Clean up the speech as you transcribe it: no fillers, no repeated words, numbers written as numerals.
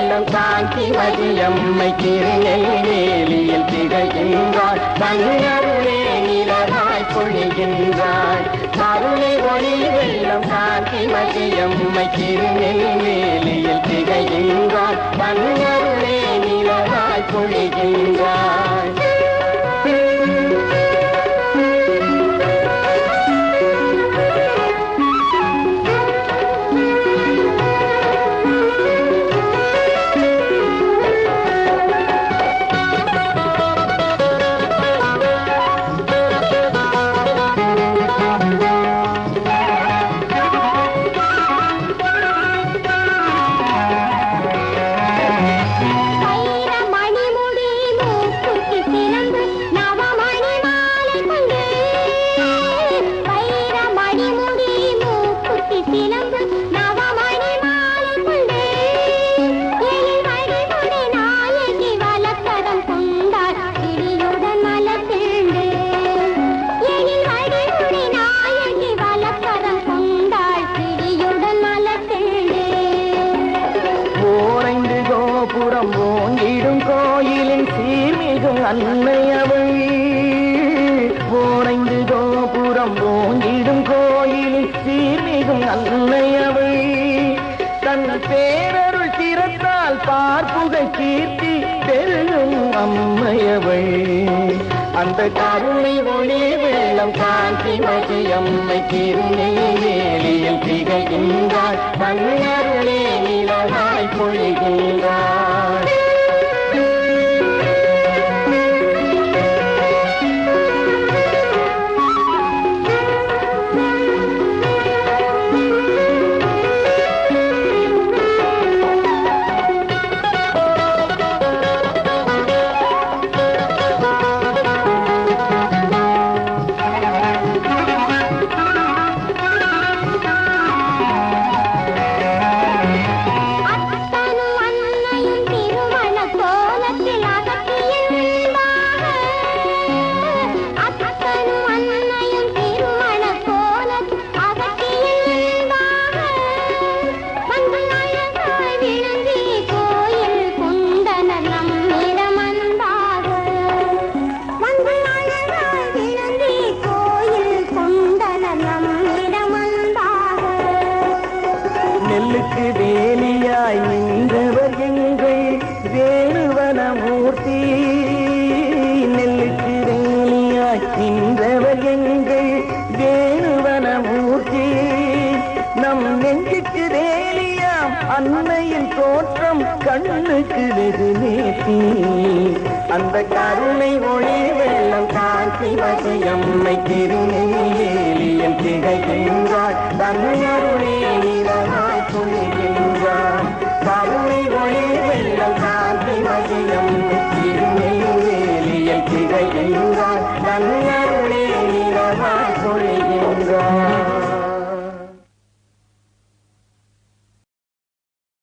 வெள்ளம் காஞ்சி மதியம்மை திருநெல்வேலியில் திகழ்கின்றாள். தன்னருளே நிலவாய் பொழிகின்றாள். அருளை ஒளி வெள்ளம் காஞ்சி மதியம்மை திருநெல்வேலியில் திகழ்கின்றாள். தன்னருளே நிலவாய் பொழிகின்றாள். ஓங்கிடும் கோயிலின் சீர்மிகும் அன்னையவள். ஓரைந்து கோபுரம் ஓங்கிடும் கோயிலின் சீர்மிகும் அன்னையவள். தன் பேரருள் திறத்தால் பார்ப்புகை கீர்த்தி பெருகும் அம்மையவள். அந்த கருணை ஒளி வெள்ளம் காஞ்சி மதியம்மை திருநெல்வேலியில் திகழ்கின்றாள். தன்னருளே நிலவாய் பொழிகின்றாள். நெல்லுக்கு வேலியாய் நின்றவர் எங்கள் வேணுவனமூர்த்தி. நெல்லுக்கு வேலியாய் நின்றவர் எங்கள் வேணுவனமூர்த்தி. நம் நெஞ்சுக்கு வேலியாம் அன்னையின் தோற்றம் கண்ணுக்கு வெகு நேர்த்தி. அந்த கருணை ஒளி வெள்ளம் காஞ்சி மதியம்மை திருநெல்வேலியில் திகழ்கின்றாள். தன்னருளே நிலவாய் பொழிகின்றாள். கருணை ஒளி வெள்ளம் காஞ்சி மதியம்மை திருநெல்வேலியில் திகழ்கின்றாள். தன்னருளே நிலவாய் பொழிகின்றாள்.